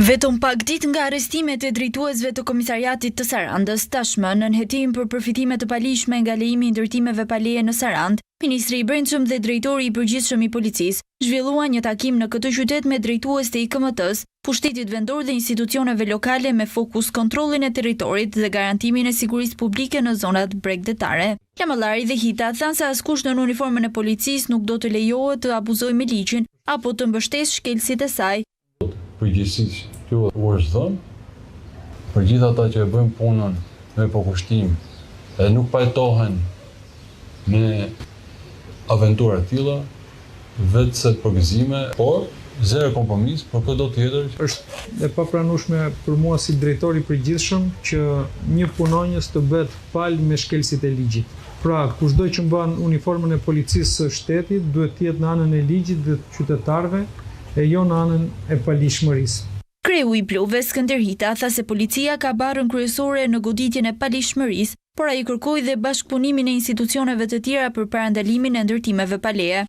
Vetëm pak ditë nga arrestimet e drejtuesve të komisariatit të Sarandës, tashmë në nënhetim për përfitime të palishme nga lejimi i ndërtimeve pa leje në Sarandë, Ministri i Brendshëm dhe drejtori i përgjithshëm i policisë zhvilluan një takim në këtë qytet me drejtues të IKMT-s, pushtetit vendor dhe institucioneve lokale me fokus kontrollin e territorit dhe garantimin e sigurisë publike në zonat bregdetare. Lamallari dhe Hita thanë se askush në uniformën e policisë nuk do të lejohet të abuzojë me ligjin apo të mbështesë shkelësit e saj. Përgjithsisht kjo u është dhënë për gjithë ata që e bëjnë punën me përkushtim e nuk pajtohen me aventura të tilla, vetëse përgëzime, por zero kompromis për këto tjetër. Është e papranueshme për mua si drejtori i përgjithshëm që një punonjës të bëhet pal me shkelësit e ligjit. Pra, kushdo që mban uniformën e policisë së shtetit duhet të jetë në anën e ligjit dhe të qytetarëve e jo në anën e palishmërisë. Kreu i Pluve, Skënder Hita, tha se policia ka barën kryesore në goditjen e palishmërisë, por ai kërkoi dhe bashkëpunimin e institucioneve të tjera për parandalimin e ndërtimeve pa leje.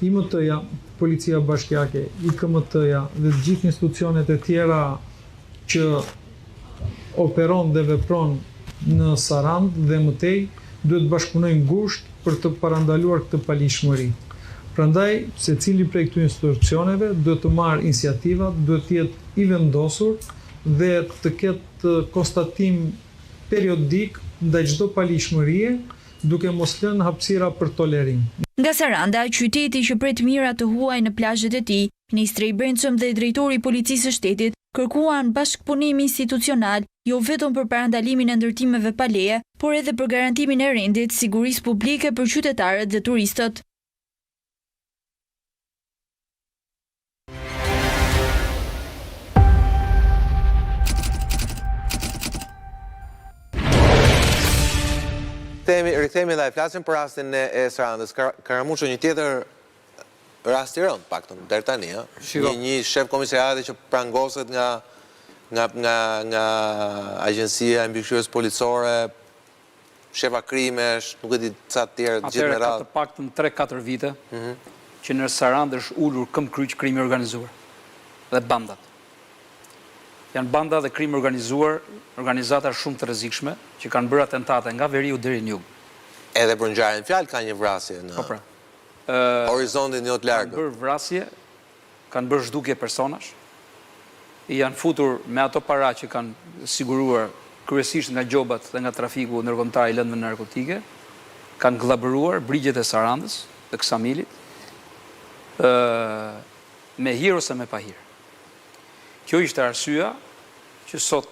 IMT-ja, Policia Bashkiake, IKMT-ja dhe të gjithë institucionet e tjera që operon dhe vepron në Sarandë dhe mëtej duhet bashkëpunojnë ngushtë për të parandaluar këtë palishmëri. Prandaj, secili prej këtyre institucioneve duhet të marrë iniciativa, duhet të jetë i vendosur dhe të ketë konstatim periodik ndaj çdo palishmërie, duke mos lënë hapësira për tolerim. Nga Saranda, qyteti që pret mira të huaj në plazhet e tij, Ministri i Brendshëm dhe drejtori i policisë së shtetit kërkuan bashkëpunim institucional, jo vetëm për parandalimin e ndërtimeve pa leje, por edhe për garantimin e rendit, sigurisë publike për qytetarët dhe turistët. Rikthehemi dhe flasim për rastin e Sarandës. Karamuço, një tjetër rast i rënd, paktën deri tani, një shef komisariati që prangoset nga agjencia e mbikëqyrjes policore, shefa krimesh, nuk e di ca të tjerë gjithë me radhë. Ka të paktën 3-4 vite që në Sarandë është ulur këmbkryq krimi organizuar dhe bandat. Janë banda dhe krim organizuar, organizata shumë të rrezikshme, që kanë bërë atentate nga veriu deri në jug. Edhe për ngjarjen fjalë ka një vrasje në horizontin jo të largët. Kanë bërë vrasje, kanë bërë zhdukje personash, janë futur me ato para që kanë siguruar kryesisht nga gjobat dhe nga trafiku ndërkombëtar i lëndëve narkotike, kanë glabëruar brigjet e Sarandës dhe Ksamilit, me hir ose me pa hir. Kjo ishte arsyeja që sot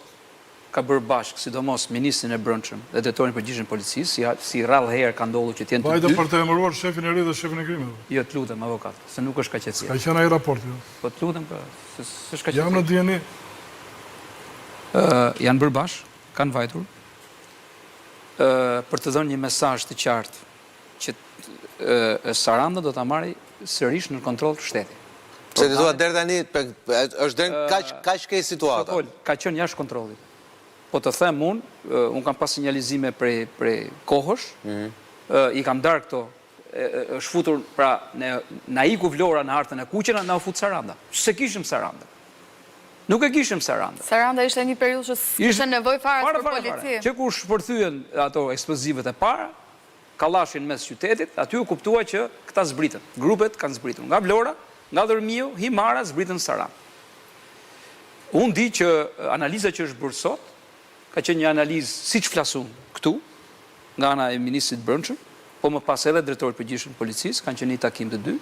ka bërë bashkë, sidomos Ministrin e Brendshëm dhe drejtorin e përgjithshëm policisë, si rrallë herë ka ndodhur që të jenë të dy. Vajte për të emëruar shefin e ri dhe shefin e krimeve. Jo, të lutem, avokat, se nuk është kaq e thjeshtë. Ka qenë ai raporti. Po të lutem, s'është kaq e Jam në DNA. Janë bërë bashkë, kanë vajtur për të dhënë një mesazh të qartë që Saranda do ta marrë sërish në kontroll të shtetit. Pse ti thua deri tani është deri kaq keq situata. Ka qenë jashtë kontrollit. Po të them unë kam pas sinjalizime prej kohësh, i kam darë këto, është futur, pra, na iku Vlora në hartën e kuqena, na u fut Saranda. Se kishim Saranda. Nuk e kishim Saranda. Saranda ishte një periudhë që ishte nevojë fare për polici. Që kur shpërthyen ato eksplozivet e para, kallashin mes qytetit, aty u kuptua që këta zbritën. Grupet kanë zbritur nga Vlora, nga Dërmiu, Himara, zbritën në Sarandë. Unë di që analiza që është bërë sot, ka qenë një analizë siç flasun këtu, nga ana e Ministrit Brendshëm, po më pas edhe drejtori i përgjithshëm policisë, kanë qenë një takim të dy,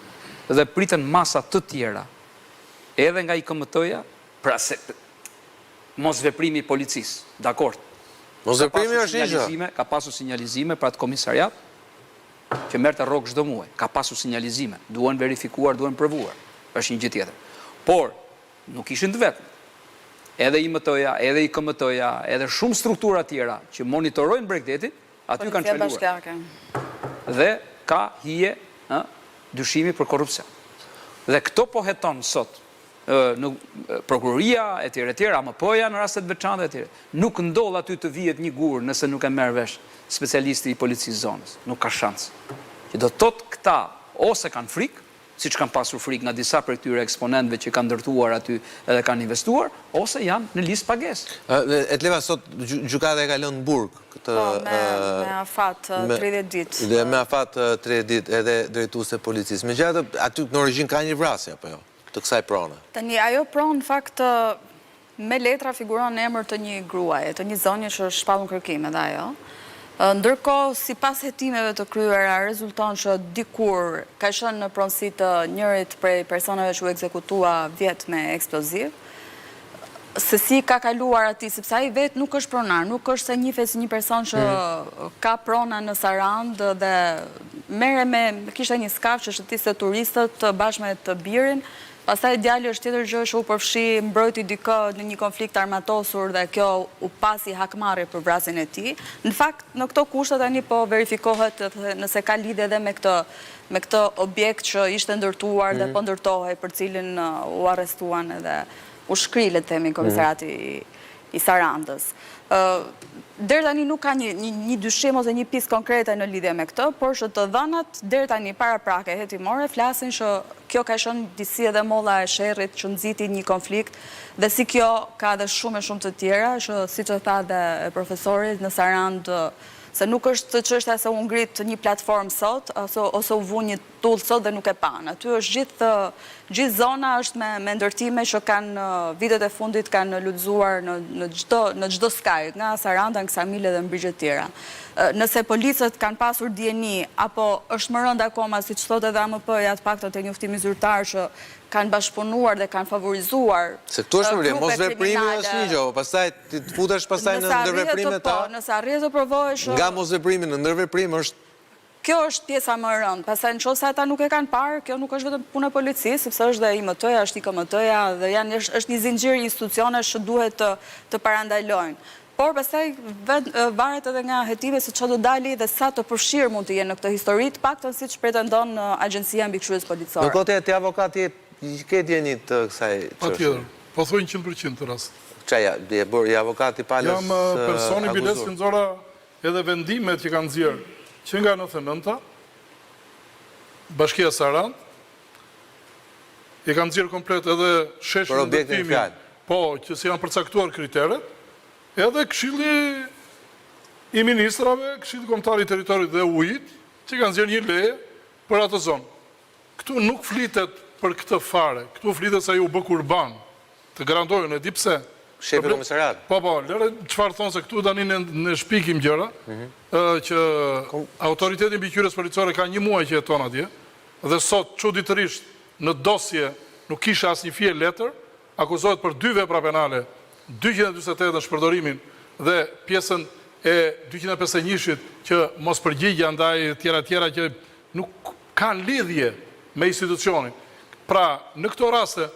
dhe priten masa të tjera, edhe nga IKMT-ja, pra se mos veprimi i policisë, dakord. Mos veprimi është një gjë. Ka pasur sinjalizime për atë komisariat, që merrte rrogë çdo muaj, ka pasur sinjalizime, duhen verifikuar, duhen provuar, është një gjë tjetër. Por, nuk ishin të vetëm. Edhe IMT-ja, edhe IKMT-ja, edhe shumë struktura tjera që monitorojnë bregdetin, aty kanë çeluar. Dhe ka hije dyshimi për korrupsion. Dhe këto po heton sot në prokuroria etj, AMP-ja në rastet veçanta etj. Nuk ndodh aty të vihet një gur nëse nuk e merr vesh specialisti i policisë zonës. Nuk ka shans. Që do të thotë këta ose kanë frikë, siç kanë pasur frikë nga disa prej këtyre eksponentëve që kanë ndërtuar aty edhe kanë investuar, ose janë në listë pagesë. Etleva, sot gjykata e ka lënë në burg këtë me afat 30 ditë. Dhe me afat 30 ditë edhe drejtuese e policisë. Megjithatë, aty në origjinë ka një vrasje apo jo? Të kësaj prone. Tani ajo pronë në fakt me letra figuron në emër të një gruaje, të një zonje që është shpallur kërkim edhe ajo. Ndërkohë, si pas hetimeve të kryera, rezulton që dikur ka shënë në pronësi të njërit prej personave që u ekzekutua vjet me eksploziv, se si ka kaluar ati, sepse ai vetë nuk është pronar, nuk është se njihet si një person që ka prona në Sarand dhe kishte një skaf që shëtiste turistët bashkë me të birin. Pastaj djali është tjetër gjë që u përfshi mbrojti dikë në një konflikt armatosur dhe kjo u pasi hakmarrje për vrasjen e tij. Në fakt, në këto kushte tani po verifikohet nëse ka lidhje edhe me këtë objekt që ishte ndërtuar dhe po ndërtohej, për cilin u arrestuan edhe u shkri, le të themi, komisariati i Sarandës. Deri tani nuk ka një dyshim ose një pjesë konkrete në lidhje me këtë, por që të dhënat deri tani paraprake hetimore flasin që kjo ka qenë disi edhe molla e sherrit që nxiti një konflikt dhe si kjo ka edhe shumë të tjera që siç e tha dhe profesori në Sarand, se nuk është çështja se u ngrit një platformë sot ose u vu një tull sot dhe nuk e pan. Aty është gjithë zona është me ndërtime që kanë vitet e fundit kanë lulëzuar në çdo skaj, nga Saranda, nga Ksamile dhe mbrigje të tjera. Nëse policët kanë pasur dieni apo është më rënd akoma, siç thotë edhe AMP-ja, të paktën te njoftimi zyrtar që kanë bashkëpunuar dhe kanë favorizuar. Se këtu është problem, mos veprimi është një gjë, pastaj ti futesh pastaj në ndërveprime ta. Nëse arrin të provohesh nga mos veprimi në ndërveprim është. Kjo është pjesa më e rëndë, pastaj nëse ata nuk e kanë parë, kjo nuk është vetëm punë e policisë, sepse është dhe IMT-ja, është IKMT-ja dhe është një zinxhir institucionesh që duhet të parandalojnë. Por pastaj varet edhe nga hetime se çfarë do dali dhe sa të përfshirë mund të jenë në këtë histori, të paktën siç pretendon Agjencia Mbikëqyrjes Policore. Në kote ti avokati ke dieni të kësaj çështje. Patjetër, po thoj 100% të rast. Çaja, i avokati palës. Jam personi biles që nxora edhe vendimet që kanë nxjerr që nga 99-ta, Bashkia Sarand, i kanë nxjerr komplet edhe sheshin e ndërtimit, po, që si janë përcaktuar kriteret, edhe Këshilli i Ministrave, Këshilli Kombëtar i Territorit dhe Ujit, që kanë nxjerr një leje për atë zonë. Këtu nuk flitet për këtë fare, këtu flitet se ju bë kurban, të garantojnë, e di pse. Shefi komisariat. Po, lere çfarë thonë se këtu tani në shpikim gjëra, që autoriteti mbikëqyrjes policore ka një muaj që jeton atje, dhe sot çuditërisht në dosje nuk kisha asnjë fije letër, akuzohet për 2 vepra penale, 248 në shpërdorimin dhe pjesën e 251-shit që mos përgjigja ndaj tjera që nuk kanë lidhje me institucionin. Pra, në këto raste,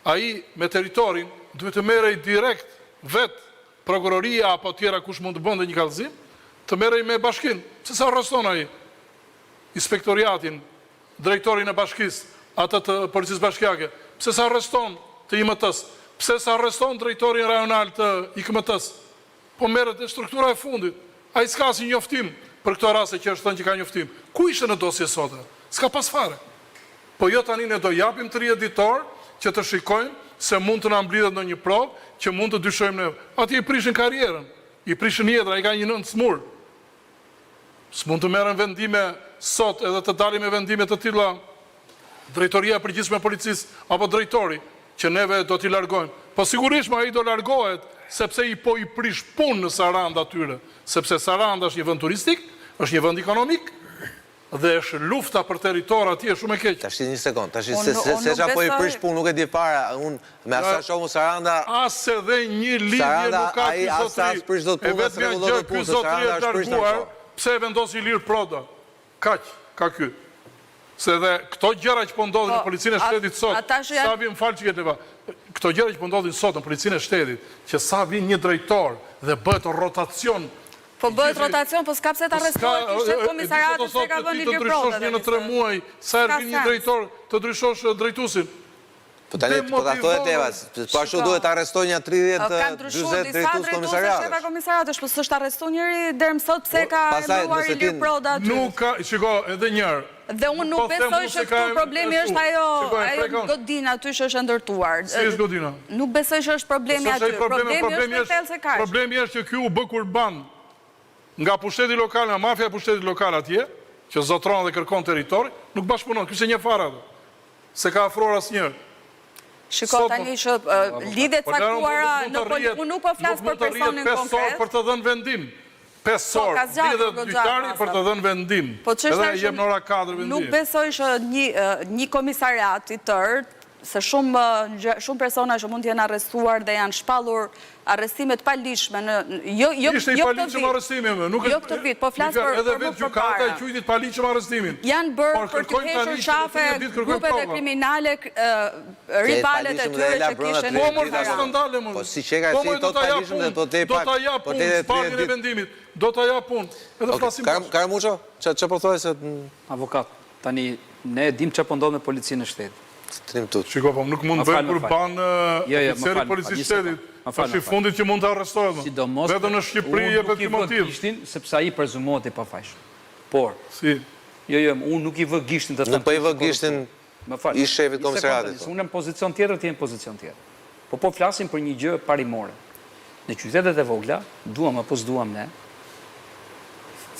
ai me territorin duhet të merrej direkt vetë prokuroria apo tjera kush mund të bënde një kallëzim, të merrej me bashkin. Pse sa arreston ai inspektoriatin, drejtorin e bashkisë, atë të policisë bashkiake? Pse sa arreston të IMT-s? Pse sa arreston drejtorin rajonal të IKMT-s? Po merret e struktura e fundit. Ai s'ka asnjë njoftim për këto raste që është thënë që ka njoftim. Ku ishte në dosje sot? S'ka pas fare. Po jo tani ne do japim 30 ditor që të shikojmë se mund të na mblidhet në një provë që mund të dyshojmë ne. Ati i prishin karrierën, i prishin jetën, ai ka një nënt smur. S'mund të merren vendime sot edhe të dalim me vendime të tilla drejtoria e përgjithshme e policisë apo drejtori që neve do t'i largojmë. Po sigurisht ai do largohet sepse i prish punë në Sarandë atyre, sepse Saranda është një vend turistik, është një vend ekonomik, dhe është lufta për territor atje shumë e keq. Tash një sekond, tash se çapo i prish punë nuk e di fare, unë me asaj shohu Saranda. As edhe një lidhje nuk ka ky zotëri. E vetëm gjë ky zotëri është larguar, pse e vendosi Ilir Proda. Kaq, ka ky. Se dhe këto gjëra që po ndodhin në policinë e shtetit sot, sa vjen këto gjëra që po ndodhin sot në policinë e shtetit, që sa vjen një drejtor dhe bëhet rotacion. Po bëhet rotacion, po s'ka pse të arrestohet i shef komisariatit se ka vënë Ilir Proda. Ti të ndryshosh një në 3 muaj, sa vjen një drejtor të ndryshosh drejtuesin. Po tani po ta thotë Evas, po ashtu duhet të arrestoj një 30-40 drejtues komisariatesh. Shefa komisariatesh, po s'është arrestuar njëri deri më sot pse ka emëruar Ilir Proda aty. Nuk ka, shiko, edhe njëherë. Dhe unë nuk besoj që këtu problemi është ajo godina aty që është ndërtuar. Si është godina? Nuk besoj që është problemi aty. Problemi është thellë se kaq. Problemi është që ky u bë kurban nga pushteti lokal, nga mafia e pushtetit lokal atje, që zotron dhe kërkon territori, nuk bashkëpunon. Ky se një fara ato. Se ka afruar asnjë. Shiko tani që lidhet caktuara në unë nuk po flas për personin konkret. Për të dhënë vendim. 5 orë, lidhet dytari për të dhënë vendim. Edhe jem në ora 4 vendim. Nuk besoj që një komisariat i tërë, se shumë persona që mund të jenë arrestuar dhe janë shpallur arrestimet palishme në jo këtë vit, po flas për edhe vetë gjykata e quajtit paligjshëm arrestimin. Janë bërë për të hequr qafe grupet e kriminale, rivalet e tyre që kishin. Po mos të skandale më. Po si çeka si tot paligjshëm dhe po te pak. Do ta jap punë paguën e vendimit. Do ta jap punë. Edhe flasim. Karamuço, ç'a po thoj se avokat, tani ne dim ç'a po ndodh me policinë e shtetit. Shiko, po nuk mund bëjmë kurban oficeri policisë shtetit. Tash i fundit që mund të arrestohet. Vetëm në Shqipëri jepet ky motiv. Sepse ai prezumohet i pafajshëm. Por, jo, unë nuk i vë gishtin të nuk po i vë gishtin i shefit komisariatit. Unë në pozicion tjetër, ti në pozicion tjetër. Po flasim për një gjë parimore. Në qytetet e vogla, duam apo s'duam ne,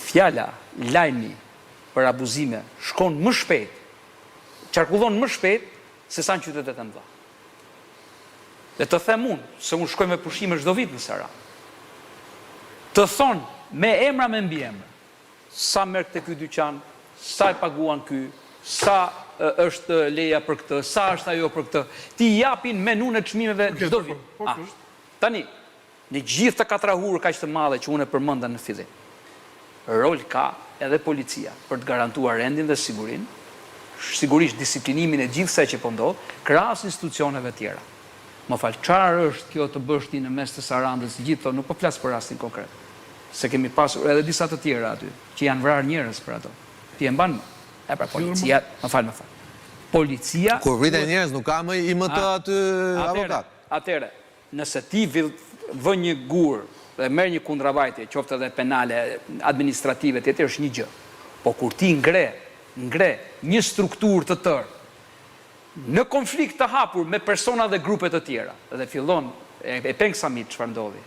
fjala, lajmi për abuzime shkon më shpejt, qarkullon më shpejt se sa në qytetet e mëdha. Dhe të them unë, se unë shkoj me pushime çdo vit në Saran. Të thonë me emra me mbi emra, sa merr këtë ky dyqan, sa e paguan ky, sa është leja për këtë, sa është ajo për këtë, ti japin menun e çmimeve çdo vit. Tani, në gjithë të katrahur kaq të madhe që unë e përmenda në fillim, rol ka edhe policia për të garantuar rendin dhe sigurinë, sigurisht disiplinimin e gjithsej që po ndodh, krahas institucioneve tjera. Më fal, çfarë është kjo të bësh ti në mes të Sarandës, gjithë nuk po flas për rastin konkret. Se kemi pasur edhe disa të tjera aty, që janë vrarë njerëz për ato. Ti e mban? Pra policia, më fal. Policia kur vriten njerëz nuk ka më IMT aty avokat. Atëre, nëse ti vë një gur dhe merr një kundravajtje, qoftë edhe penale, administrative, tjetër është një gjë. Po kur ti ngre një strukturë të tërë në konflikt të hapur me persona dhe grupe të tjera, dhe fillon e peng samit çfarë ndodhi,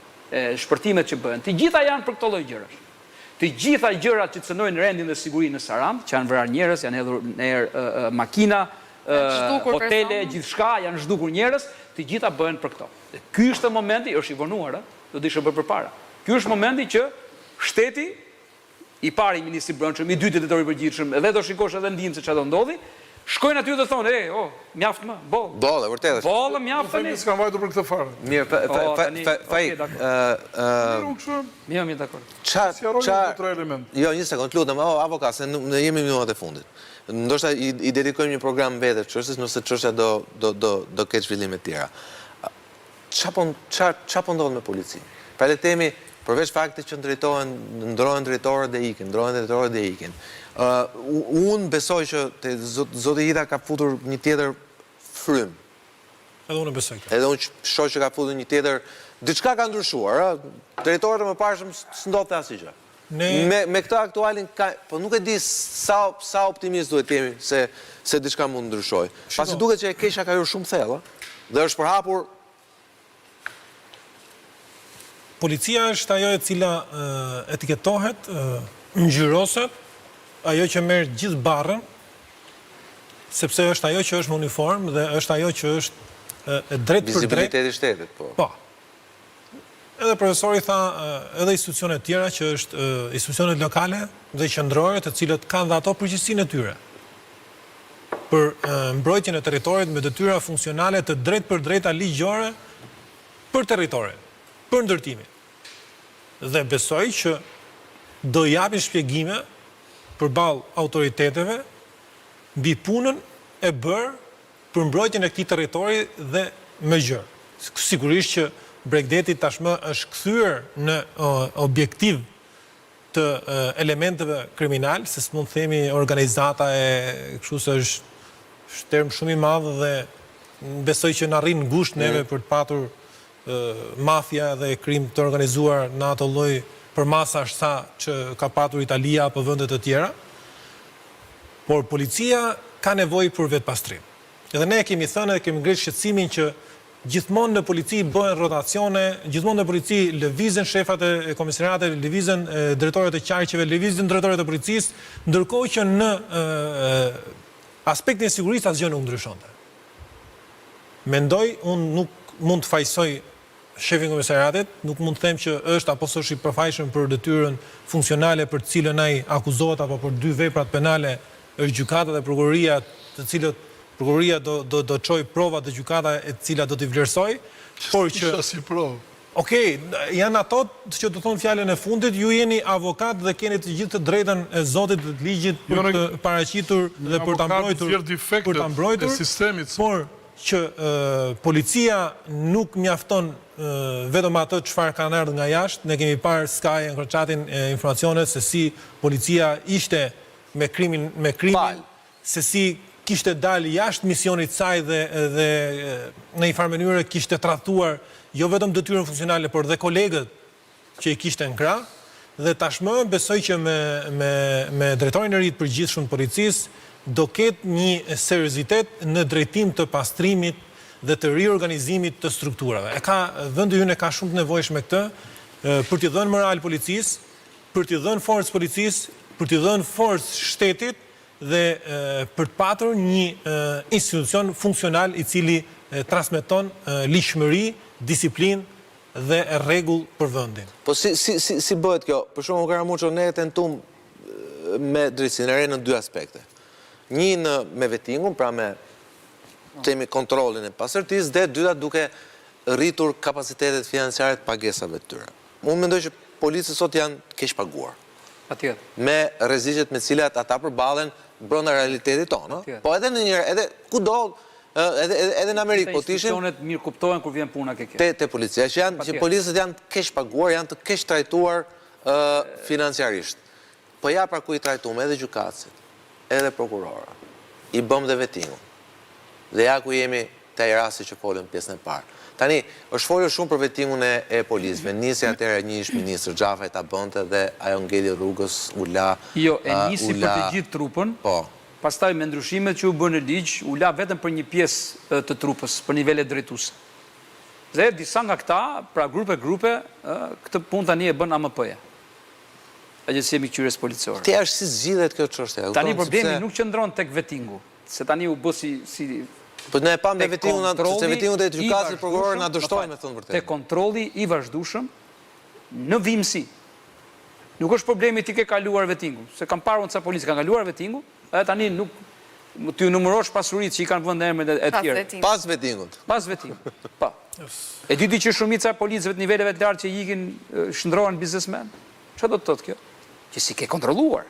shpërtimet që bëhen, të gjitha janë për këto lloj gjërash. Të gjitha gjërat që cënojnë rendin dhe sigurinë në Sarandë, që janë vrarë njerëz, janë hedhur makina, hotele, gjithçka, janë zhdukur njerëz, të gjitha bëhen për këto. Dhe ky është momenti, është i vonuar, do të ishte bërë përpara. Ky është momenti që shteti, i pari ministri Brendshëm, i dytë drejtori i përgjithshëm, edhe do shikosh edhe ndihmë se çfarë do ndodhi, shkojnë aty dhe thonë, mjaft më, boll. Boll, vërtet. Boll, mjaft tani. Ne s'kam vajtur për këtë farë. Mirë, Mirë, dakor. Jo, një sekond, lutem, avokat, se ne jemi në minutat e fundit. Ndoshta i dedikojmë një program vetë çështës, nëse çështja do ketë zhvillime të tjera. Ç'a po ndodh me policinë? Pra le të themi, përveç faktit që ndrohen drejtorët dhe ikin. Unë besoj që zoti Ida ka futur një tjetër frym. Edhe unë besoj këtë. Edhe unë shoh që ka futur një tjetër, diçka ka ndryshuar, drejtorët më parëshëm s'ndodhte asgjë. Me këtë aktualin, po nuk e di sa optimist duhet jemi se diçka mund ndryshoj. Pasi duket që e keqja ka hyrë shumë thellë, dhe është përhapur. Policia është ajo e cila etiketohet, ngjyroset, ajo që merr gjithë barrën, sepse është ajo që është në uniform dhe është ajo që është e drejtë për drejtë. Vizibiliteti i shtetit, po. Po. Edhe profesori tha edhe institucionet tjera që është institucionet lokale dhe qendrore, të cilët kanë dhe ato përgjegjësinë e tyre për mbrojtjen e territorit me detyra funksionale të drejtë për drejta ligjore për territorin, për ndërtimin. Dhe besoj që do japin shpjegime përballë autoriteteve mbi punën e bërë për mbrojtjen e këtij territori dhe me gjë. Sigurisht që Bregdeti tashmë është kthyer në objektiv të elementeve kriminal, se s'mund të themi organizata e kështu se është term shumë i madh dhe besoj që në arrin ngusht neve për të patur mafia dhe krim të organizuar në ato lloj përmasash sa që ka patur Italia apo vende të tjera. Por policia ka nevojë për vetpastrim. Edhe ne kemi thënë dhe kemi ngritur shqetësimin që gjithmonë në polici bëhen rotacione, gjithmonë në polici lëvizën shefat e komisariatet, lëvizën drejtorët e qarqeve, lëvizën drejtorët e policisë, ndërkohë që në aspektin e sigurisë asgjë nuk ndryshonte. Mendoj, unë nuk mund të fajsoj shefin komisariatit, nuk mund të them që është apo s'është i përfaqëshëm për detyrën funksionale për të cilën ai akuzohet apo për 2 veprat penale është gjykata dhe prokuroria, të cilët prokuroria do çojë prova të gjykata e cila do t'i vlerësoj, por që si provë. Okej, janë ato që do thonë fjalën e fundit, ju jeni avokat dhe keni të gjithë të drejtën e Zotit dhe të ligjit për të paraqitur dhe për ta mbrojtur sistemit. Por që policia nuk mjafton vetëm atë çfarë kanë ardhur nga jashtë. Ne kemi parë Sky në kroçatin informacione se si policia ishte me krimin, se si kishte dalë jashtë misionit saj dhe në një farë mënyrë kishte tradhtuar jo vetëm detyrën funksionale, por dhe kolegët që i kishte në krah. Dhe tashmë besoj që me drejtorin e ri të përgjithshëm të policisë do ketë një seriozitet në drejtim të pastrimit dhe të riorganizimit të strukturave. Vendi ynë ka shumë të nevojshme këtë për t'i dhënë moral policisë, për t'i dhënë forcë policisë, për t'i dhënë forcë shtetit dhe për të patur një institucion funksional i cili transmeton ligjshmëri, disiplinë dhe rregull për vendin. Po si bëhet kjo? Për shembull, Karamuço, ne tentum me drejtsinë e re në 2 aspekte. Një me vettingun, pra me temi kontrollin e pasërtisë, dhe dyta duke rritur kapacitetet financiare të pagesave të tyre. Unë mendoj që policët sot janë keq paguar. Patjetër. Me rreziqet me të cilat ata përballen brenda realitetit tonë, po edhe edhe kudo, edhe në Amerikë, po të ishin institucionet mirë kuptohen kur vjen puna ke kjo. Te policia, që policët janë të keq paguar, janë të keq trajtuar financiarisht. Po ja pra ku i trajtuam edhe gjykatësit, edhe prokurora, i bëm dhe vettingun. Dhe ja ku jemi te ai rasti që folëm pjesën e parë. Tani, është folur shumë për vettingun e policëve. Nisi atëherë një ish-ministër Xhafaj ta bënte dhe ajo ngeli rrugës, u la. Jo, e nisi për të gjithë trupën. Po. Pastaj me ndryshimet që u bën në ligj, u la vetëm për një pjesë të trupës, për nivele drejtuese. Dhe disa nga këta, pra grupe, këtë punë tani e bën AMP-ja. Agjencia e Mbikëqyrjes Policore. Ti është si zgjidhet kjo çështje? Tani problemi nuk qëndron tek vettingu, se tani u bë si po ne e pam me vettingun, se vettingun e gjykatës prokurorë na dështojnë me thënë vërtet. Te kontrolli i vazhdueshëm në vimësi. Nuk është problemi ti ke kaluar vettingun, se kam parë unë ca policë kanë kaluar vettingun, edhe tani nuk ti numërosh pasuritë që i kanë vënë emrin e tjerë. Pas vettingut. Pas vettingut. Po. E diti që shumica e policëve të niveleve të lartë që ikin shndrohen biznesmen. Çfarë do të thotë kjo? Që si ke kontrolluar.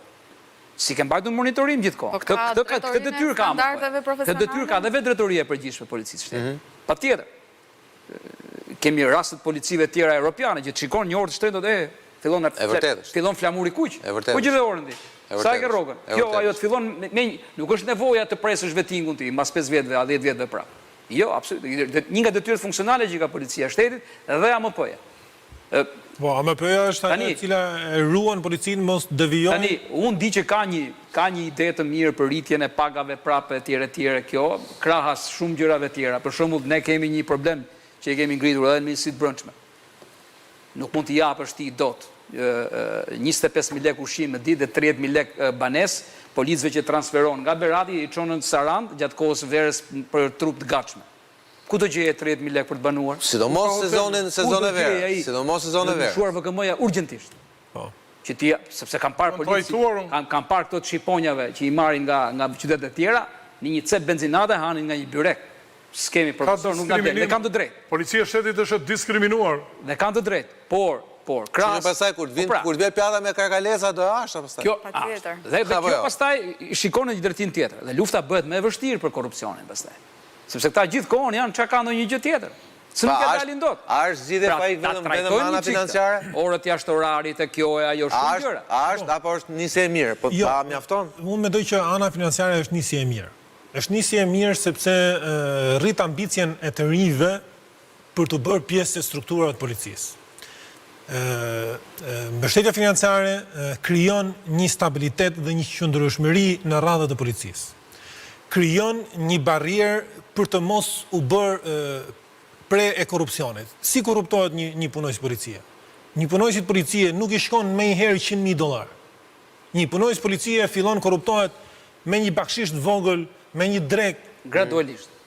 Si ke mbajtur monitorim gjithkohë. Këtë detyrë ka. Këtë detyrë ka dhe vetë drejtoria e përgjithshme e policisë shtetit. Patjetër. Kemi raste të policive të tjera europiane që shikon një orë të shtrenjtë fillon flamuri kuq. Po gjithë orën ti. Sa e ke rrogën? Jo, ajo të fillon nuk është nevoja të presësh vettingun ti mbas 5 vjetëve, a 10 vjetëve prapë. Jo, absolutisht. Një nga detyrat funksionale që ka policia e shtetit dhe AMP-ja. Po, AMP-ja është ajo e cila e ruan policinë mos devijon. Tani, unë di që ka një ide të mirë për rritjen e pagave prapë etjere, kjo krahas shumë gjërave tjera. Për shembull, ne kemi një problem që e kemi ngritur edhe në Ministrinë e Brendshme. Nuk mund t'i japësh ti dot 25.000 lek ushqim në ditë dhe 30.000 lek banes policëve që transferon nga Berati i çonën në Sarandë gjatë kohës verës për trup të gatshme. Ku do gjeje 30.000 lek për të banuar? Sidomos sezon e verës. Sidomos sezon e verës. Shuar VKM-ja urgjentisht. Që ti, sepse kam parë policë, kam parë këto të shqiponjave që i marrin nga qytetet e tjera, në një cep benzinate hanin nga një byrek. S'kemi profesor, nuk nga del, dhe kam të drejtë. Policia e shtetit është diskriminuar. Dhe kam të drejtë, por krahas... Që pastaj kur vjen pjata me karkalesa do ashta pastaj. Kjo ashtë. Dhe kjo pastaj shikon në një drejtim tjetër. Dhe lufta bëhet më e vështirë për korrupsionin pastaj. Sepse këta gjithkohon janë çka ka ndonjë gjë tjetër. Se nuk e dalin dot. A është zgjidhje pa i vetëm ana financiare? Orët jashtë orarit e kjo e ajo shumë gjëra. A është apo është nisje e mirë, po pa mjafton? Unë mendoj që ana financiare është nisje e mirë. Është nisje e mirë sepse rrit ambicjen e të rinjve për të bërë pjesë e strukturave të policisë. Mbështetja financiare krijon një stabilitet dhe një qëndrueshmëri në radhët e policisë. Krijon një barrierë për të mos u bërë pre e korrupsionit. Si korruptohet një punojës policie? Një punojësit policie nuk i shkon me një herë $100,000. Një punojës policie fillon korruptohet me një bakshisht vogël, me një drek.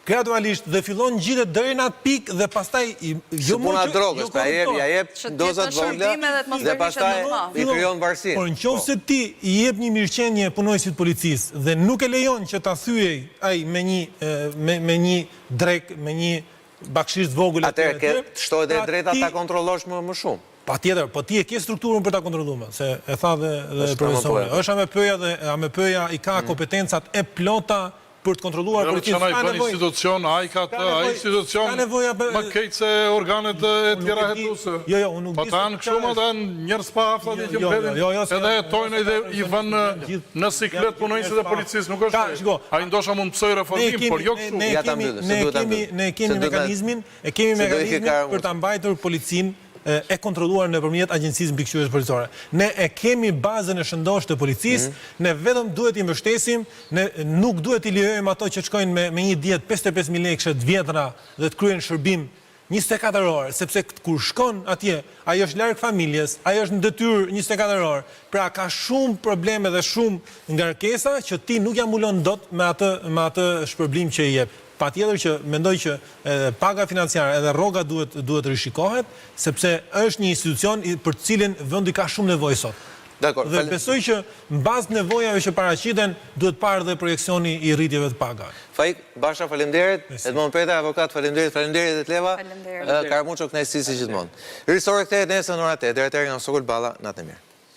Gradualisht dhe fillon ngjitet deri në atë pikë dhe pastaj jo më që drogës, pra ja jep dozat vogla dhe pastaj i krijon varësi. Por nëse ti i jep një mirëqenie punojësit policisë dhe nuk e lejon që ta thyej ai me një drek, me një bakshisht vogël atëherë shtohet e drejta ta kontrollosh më shumë. Patjetër, po ti e ke strukturën për ta kontrolluar, se e tha dhe profesori. Është AMP-ja dhe AMP-ja i ka kompetencat e plota për të kontrolluar politinë. Ka nevojë institucion, ai ka të, ai institucion më keq se organet e tjera hetuese. Jo, unë nuk di. Po tan kështu ata njerëz pa afta që mbeten. Edhe hetojnë dhe i vënë në siklet punonjësit e policisë, nuk është. Ai ndoshta mund të pësoj reformim, por jo kështu. Ne kemi mekanizmin për ta mbajtur policinë e kontrolluar nëpërmjet agjencisë mbikëqyrjes policore. Ne e kemi bazën e shëndosh të policisë, ne vetëm duhet i mbështesim, ne nuk duhet i lejojmë ato që shkojnë me një dietë 55.000 lekë të vjetra dhe të kryejnë shërbim 24 orë, sepse kur shkon atje, ai është larg familjes, ai është në detyrë 24 orë. Pra ka shumë probleme dhe shumë ngarkesa që ti nuk ja mbulon dot me atë shpërblim që i jep. Patjetër që mendoj që paga financiare edhe rroga duhet rishikohet, sepse është një institucion për cilin vendi ka shumë nevojë sot. Dhe besoj që mbas nevojave që paraqiten duhet parë dhe projeksioni i rritjeve të pagave. Faik Basha, faleminderit. Edmond Peta, avokat, faleminderit Etleva. Karamuço, kënaqësi si gjithmonë. Risore kthehet nesër në orën 8. Deri atëherë nga Sokol Balla, natë mirë.